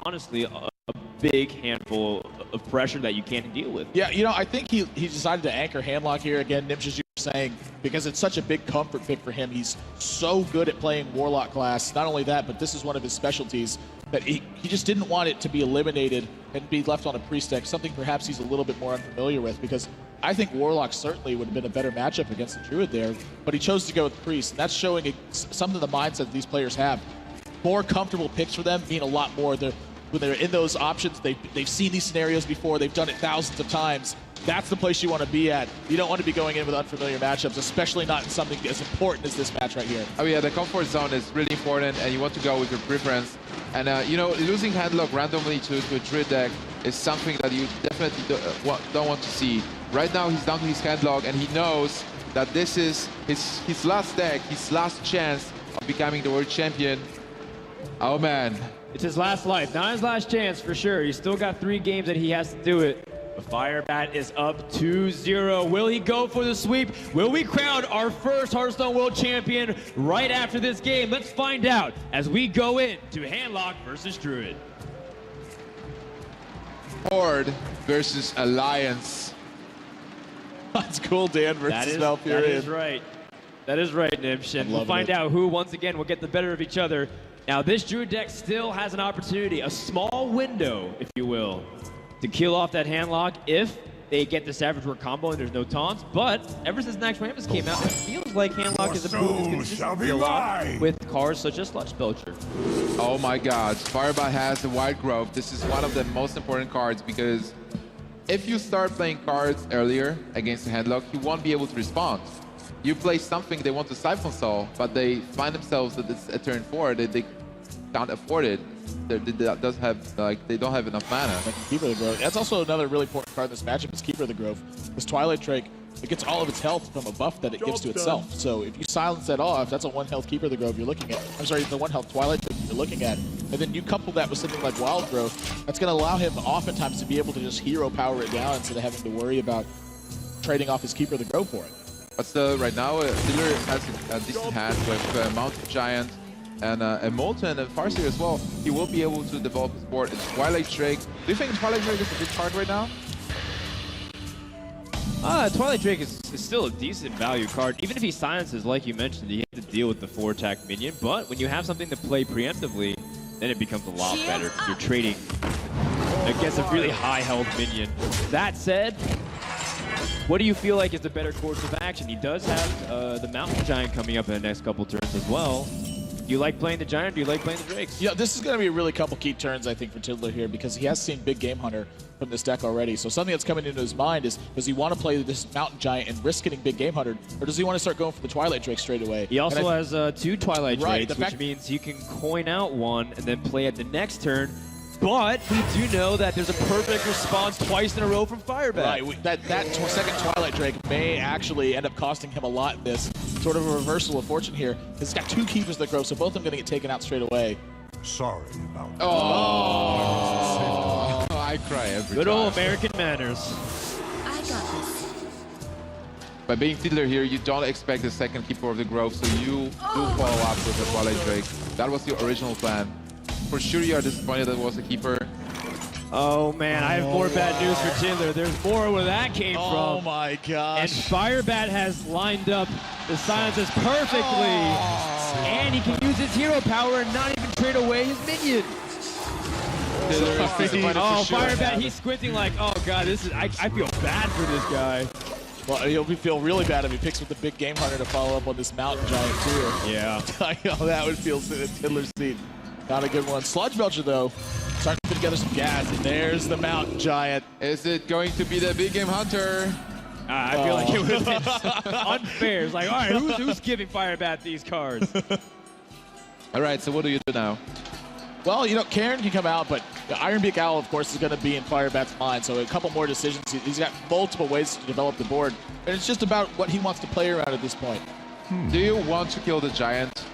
honestly a big handful of pressure that you can't deal with. Yeah, you know, I think he decided to anchor handlock here again, Nimsh, as you were saying, because it's such a big comfort pick for him. He's so good at playing Warlock class. Not only that, but this is one of his specialties that he just didn't want it to be eliminated and be left on a pre-stack, something perhaps he's a little bit more unfamiliar with, because I think Warlock certainly would have been a better matchup against the Druid there, but he chose to go with Priest, and that's showing some of the mindset these players have. More comfortable picks for them mean a lot more. When they're in those options, they've seen these scenarios before, they've done it thousands of times. That's the place you want to be at. You don't want to be going in with unfamiliar matchups, especially not in something as important as this match right here. Oh yeah, the comfort zone is really important, and you want to go with your preference. And you know, losing handlock randomly to a Druid deck is something that you definitely don't want to see. Right now, he's down to his handlock, and he knows that this is his last deck, his last chance of becoming the world champion. Oh man. It's his last life, not his last chance for sure. He's still got 3 games that he has to do it. The firebat is up 2-0. Will he go for the sweep? Will we crown our first HearthStone World Champion right after this game? Let's find out as we go into Handlock versus Druid. Horde versus Alliance. That's cool, Dan versus Valkyrian. That is right. That is right, Nimsh. And we'll find out who, once again, will get the better of each other. Now, this Druid deck still has an opportunity, a small window, if you will, to kill off that handlock if they get the Savage Roar combo and there's no taunts. But ever since Nax Rammus came out, it feels like handlock is improving consistently a lot with cards such as Sludge Belcher. Oh my god, Firebat has the Wild Growth. This is one of the most important cards because if you start playing cards earlier against the handlock, you won't be able to respond. You play something they want to Siphon Soul, but they find themselves that it's a turn 4, they can't afford it. They don't have enough mana. Keeper of the Grove. That's also another really important card in this matchup is Keeper of the Grove. This Twilight Drake, it gets all of its health from a buff that it gives to itself. So if you silence that off, that's a 1-health Keeper of the Grove you're looking at. I'm sorry, the 1-health Twilight Drake you're looking at. And then you couple that with something like Wild Growth, that's going to allow him oftentimes to be able to just hero power it down instead of having to worry about trading off his Keeper of the Grove for it. But still, right now, Steeler has a decent hand with Mountain Giant and a Molten and Farseer as well. He will be able to develop his board. It's Twilight Drake. Do you think Twilight Drake is a big card right now? Twilight Drake is still a decent value card. Even if he silences, like you mentioned, he has to deal with the 4-attack minion. But when you have something to play preemptively, then it becomes a lot better. You're trading against a really high health minion. That said, what do you feel like is the better course of action? He does have the Mountain Giant coming up in the next couple turns as well. Do you like playing the Giant? Do you like playing the Drakes? Yeah, this is going to be a really couple key turns, I think, for Tiddler here because he has seen Big Game Hunter from this deck already. So something that's coming into his mind is, does he want to play this Mountain Giant and risk getting Big Game Hunter, or does he want to start going for the Twilight Drake straight away? He also has 2 Twilight Drakes, which means you can coin out one and then play it the next turn. But we do know that there's a perfect response twice in a row from Firebat. Right, that second Twilight Drake may actually end up costing him a lot in this. Sort of a reversal of fortune here. He's got 2 Keepers that grow, so both of them going to get taken out straight away. Sorry about that. Oh, I cry every time. Good old American manners. I got this. By being Tiddler here, you don't expect the second Keeper of the Grove, so you do follow up with the Twilight Drake. That was your original plan. For sure you are disappointed that it was a Keeper. Oh man, I have more bad news for Tiddler. There's more where that came from. Oh my gosh. And Firebat has lined up the silences perfectly. And he can use his hero power and not even trade away his minion. Firebat, he's squinting like, oh god, this is I feel bad for this guy. Well, he'll feel really bad if he picks with the Big Game Hunter to follow up on this Mountain Giant too. Yeah. I know that would feel Tiddler's seat. Not a good one. Sludge Belcher, though, starting to put together some gas, and there's the Mountain Giant. Is it going to be the Big Game Hunter? I feel like it would have been unfair. It's like, all right, who's giving Firebat these cards? All right, so what do you do now? Well, you know, Karen can come out, but the Ironbeak Owl, of course, is going to be in Firebat's mind, so a couple more decisions. He's got multiple ways to develop the board, and it's just about what he wants to play around at this point. Do you want to kill the Giant?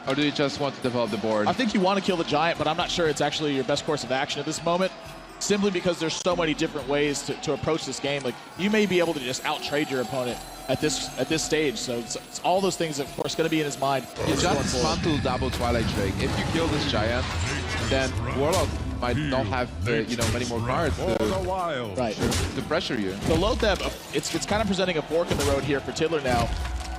Or do you just want to develop the board? I think you want to kill the Giant, but I'm not sure it's actually your best course of action at this moment, simply because there's so many different ways to approach this game. Like, you may be able to just out-trade your opponent at this stage, so it's all those things, of course, going to be in his mind. You just dismantle double Twilight Drake. If you kill this Giant, then Warlock might not have many more cards For the wild. Right. to pressure you. So Lotheb, it's kind of presenting a fork in the road here for Tiddler now.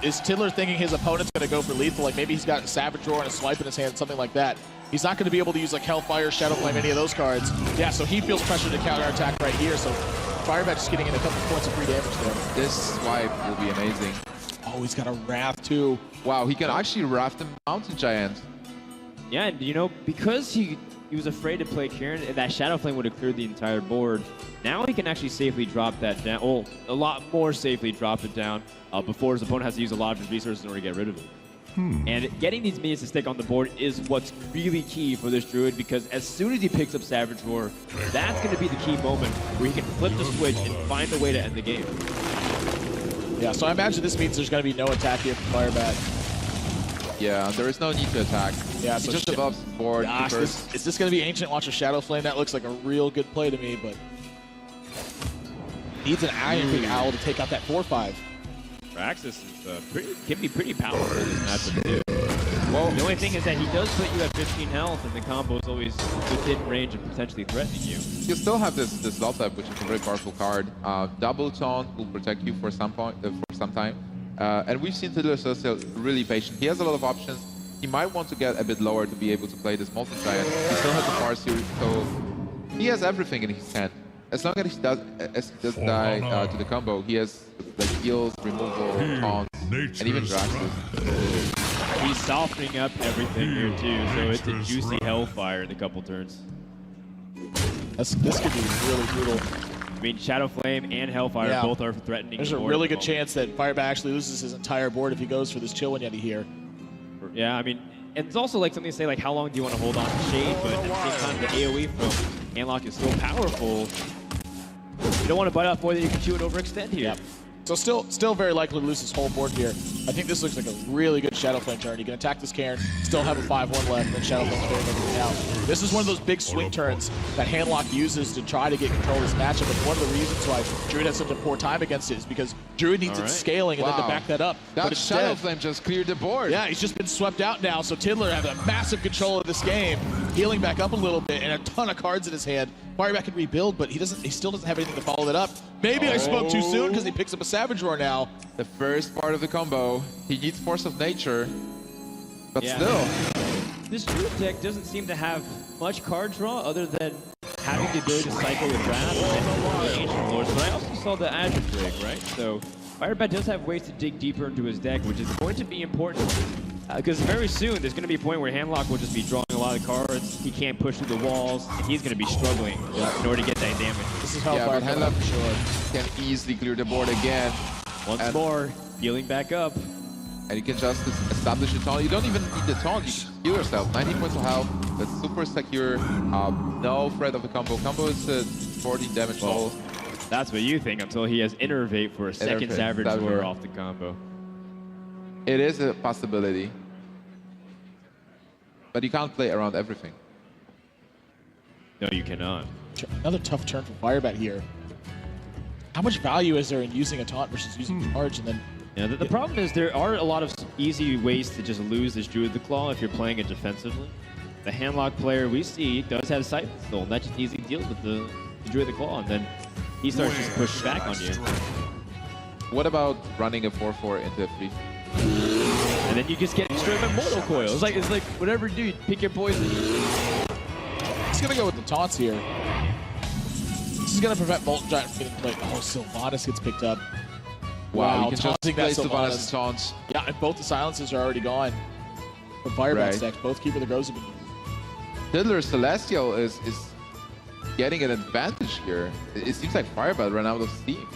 Is Tiddler thinking his opponent's going to go for lethal? Like maybe he's got a Savage Roar and a Swipe in his hand, something like that. He's not going to be able to use like Hellfire, Shadow Flame, any of those cards. Yeah, so he feels pressure to counterattack right here. So firebat just getting in a couple points of free damage there. This swipe will be amazing. Oh, he's got a Wrath too. Wow, he can actually Wrath the Mountain Giant. Yeah, and because he was afraid to play Kieran, that Shadow Flame would have cleared the entire board. Now he can actually safely drop that down. Oh, a lot more safely drop it down before his opponent has to use a lot of his resources in order to get rid of it. And getting these minions to stick on the board is what's really key for this Druid, because as soon as he picks up Savage Roar, that's going to be the key moment where he can flip the switch and find a way to end the game. Yeah, so I imagine this means there's going to be no attack here from firebat. Yeah, there is no need to attack. Yeah, he so just develops board. Gosh, is this going to be Ancient Launch or Shadow Flame? That looks like a real good play to me, but needs an Iron King Owl to take out that 4/5. Praxis is can be pretty powerful in this matchup too. Well, the only thing is that he does put you at 15 health, and the combo is always within range of potentially threatening you. You still have this Lotheb, which is a very powerful card. Double Taunt will protect you for some time. And we've seen Tiddler still really patient. He has a lot of options. He might want to get a bit lower to be able to play this multi-giant. He still has the Far Series, so he has everything in his hand. As long as he doesn't die to the combo, he has like heals, removal, taunts, and even Draxus. He's softening up everything here too, so it's a juicy Hellfire in a couple turns. This could be really brutal. I mean, Shadow Flame and Hellfire both are threatening. There's a really good chance that firebat actually loses his entire board if he goes for this Chillin' Yeti here. Yeah, I mean, and it's also like something to say, like, how long do you want to hold on to Shade? But at the same time, the AoE from Handlock is so powerful. You don't want to bite off more than you can chew and overextend here. Yep. So still very likely to lose his whole board here. I think this looks like a really good Shadow Flame turn. You can attack this Cairn, still have a 5-1 left, and then Shadow Flame's clearing everything out. This is one of those big swing turns that Handlock uses to try to get control of this matchup. And one of the reasons why Druid has such a poor time against it is because Druid needs its scaling and then to back that up. That Shadow Flame just cleared the board. Yeah, he's just been swept out now, so Tiddler has a massive control of this game, healing back up a little bit, and a ton of cards in his hand. Firebat can rebuild, but he still doesn't have anything to follow that up. Maybe I spoke too soon because he picks up a Savage Roar now. The first part of the combo, he needs Force of Nature, but still. This Druid deck doesn't seem to have much card draw other than having the ability to cycle the draft and the Ancient Lords, but I also saw the Azure Drake, right? So firebat does have ways to dig deeper into his deck, which is going to be important. Because very soon, there's going to be a point where Handlock will just be drawing a lot of cards. He can't push through the walls, and he's going to be struggling in order to get that damage. This is Hellfire Handlock for sure can easily clear the board again. Once more, healing back up. And you can just establish a taunt. You don't even need the taunt. You can heal yourself. 19 points of health. That's super secure. No threat of the combo. Combo is 14 damage total. That's what you think until he has Innervate for a second Savage Roar off the combo. It is a possibility. But you can't play around everything. No, you cannot. Another tough turn for firebat here. How much value is there in using a taunt versus using charge? And then yeah, the problem is there are a lot of easy ways to just lose this Druid the Claw if you're playing it defensively. The Handlock player we see does have Siphon Soul, and that just easily deals with the Druid the Claw, and then he starts just pushing back on you. What about running a 4/4 into a 3? And then you just get straight up Mortal Coil. It's like whatever you do, pick your poison. He's gonna go with the taunts here. This is gonna prevent Molten Giant from getting played. Oh, Sylvanas gets picked up. Wow, you can taunting that Sylvanas taunts. Yeah, and both the silences are already gone. From firebat stacks, both Keeper of the Groves have been used. Tiddler Celestial is getting an advantage here. It seems like firebat ran out of steam.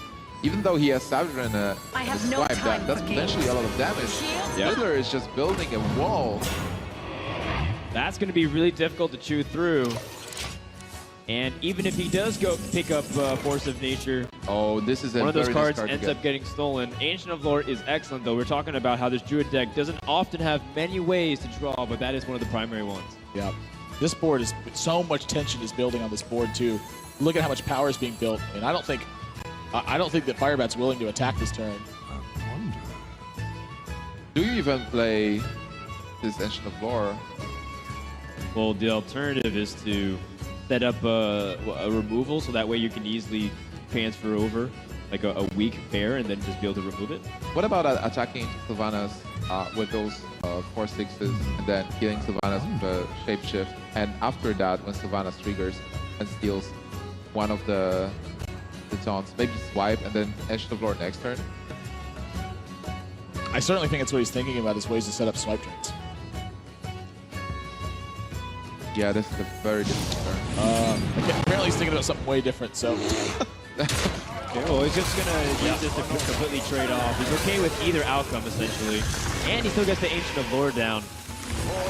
Even though he has Savage and a swipe, that's potentially a lot of damage. Tiddler is just building a wall. That's going to be really difficult to chew through. And even if he does go pick up Force of Nature, this is one of those cards ends up getting stolen. Ancient of Lore is excellent, though. We're talking about how this Druid deck doesn't often have many ways to draw, but that is one of the primary ones. Yeah. This board is so much tension is building on this board too. Look at how much power is being built, and I don't think that firebat's willing to attack this turn. Do you even play this Ancient of Lore? Well, the alternative is to set up a removal so that way you can easily transfer over like a weak pair and then just be able to remove it. What about attacking Sylvanas with those 4/6s and then killing Sylvanas with a shapeshift, and after that, when Sylvanas triggers and steals one of the taunts, maybe swipe and then edge the floor next turn? I certainly think it's what he's thinking about, is ways to set up swipe trains. Yeah, this is a very different turn. Okay, apparently he's thinking about something way different, so... Okay, well, he's just going to use this to completely trade off. He's okay with either outcome, essentially. And he still gets the Ancient of Lore down.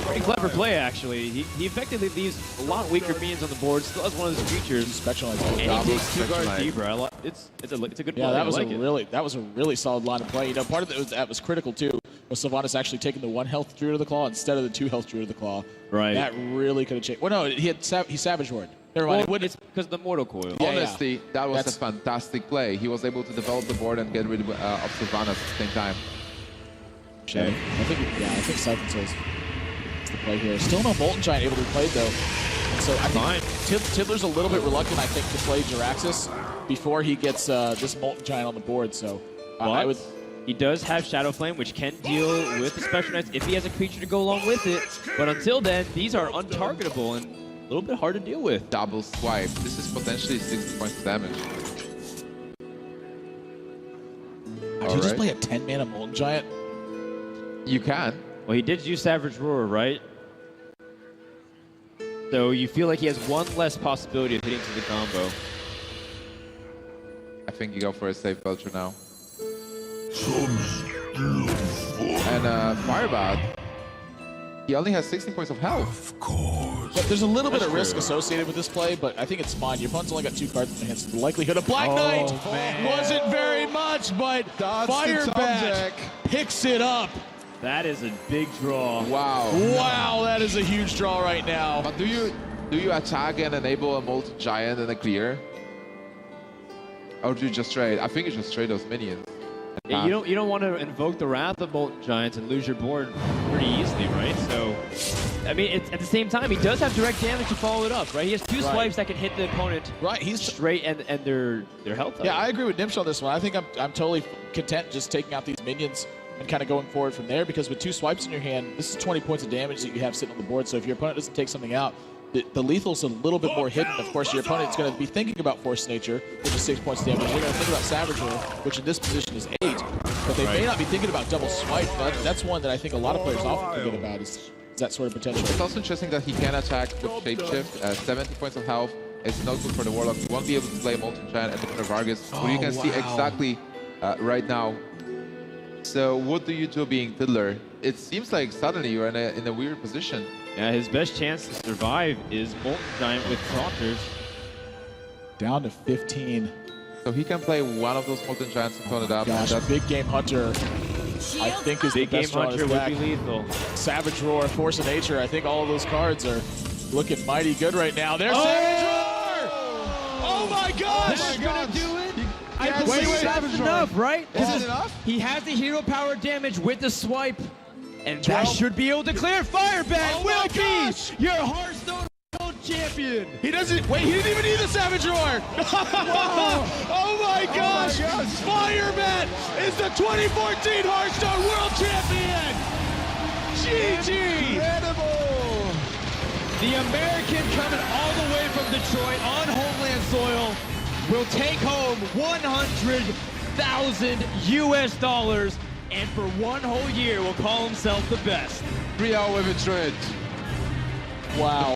Pretty clever play, actually. He effectively leaves a lot weaker minions on the board, still has one of his creatures, Specialized. and he takes 2 guards deeper. It's a good play. Yeah, that was a it. really solid line of play. You know, part of it that was critical too, was Sylvanas actually taking the 1 health Druid of the Claw instead of the 2 health Druid of the Claw. Right. That really could have changed. Well, no, he Savage Roared. Never mind. Well, it's because of the Mortal Coil. Yeah, Honestly, that was a fantastic play. He was able to develop the board and get rid of Sylvanas at the same time. Okay. I think Siphon Soul's the play here. Still no Molten Giant able to be played though. And so I think Tiddler's a little bit reluctant, I think, to play Jiraxxus before he gets this Molten Giant on the board. So I would. He does have Shadow Flame, which can deal with the Special Knights if he has a creature to go along with it. But until then, these are untargetable and a little bit hard to deal with. Double swipe. This is potentially 60 points of damage. Did you just play a 10-mana Molten Giant? You can. Well, he did use Savage Roar, right? So you feel like he has one less possibility of hitting to the combo. I think you go for a safe Belcher now. And firebat. He only has 16 points of health. Of course. But there's a little bit of risk associated with this play, but I think it's fine. Your opponent's only got 2 cards in their hands, so the likelihood of Black Knight wasn't very much, but firebat picks it up. That is a big draw. Wow. Wow, that is a huge draw right now. But do you attack and enable a Molten Giant and a clear? Or do you just trade? I think you just trade those minions. Yeah, you don't want to invoke the Wrath of Molten Giants and lose your board pretty easily, right? So, I mean, at the same time, he does have direct damage to follow it up, right? He has 2 swipes that can hit the opponent He's straight and their health. Yeah, I agree with Nimsh on this one. I think I'm totally content just taking out these minions and kind of going forward from there, because with 2 swipes in your hand, this is 20 points of damage that you have sitting on the board. So if your opponent doesn't take something out, the lethal's a little bit more hidden. Of course, your opponent's going to be thinking about Force Nature, which is 6 points of damage. They're going to think about Savage Roar, which in this position is 8. But they may not be thinking about double swipe. That's one that I think a lot of players often forget about, is that sort of potential. It's also interesting that he can attack with Shapeshift. 70 points of health. It's not good for the Warlock. You won't be able to play Molten Giant at the front of Vargas, who you can see exactly right now. So what do you do being Fiddler? It seems like suddenly you're in a weird position. Yeah, his best chance to survive is Molten Giant with Taunters. Down to 15. So he can play one of those Molten Giants and tone it up. Gosh, Big Game Hunter, I think, is Big the Game best draw in his Hunter would deck. be lethal. Savage Roar, Force of Nature. I think all of those cards are looking mighty good right now. There's Savage Roar! Oh my gosh! That's gonna do it. Wait, That's enough, right? Is it enough? He has the hero power damage with the swipe, and that should be able to clear. Firebat will be your HearthStone World Champion. He doesn't. Wait, he didn't even need the Savage Roar. Oh my gosh! Firebat is the 2014 Hearthstone World Champion. GG! Incredible! The American coming all the way from Detroit on homeland soil will take home $100,000 US, and for 1 whole year will call himself the best. 3 hour with a trade. Wow.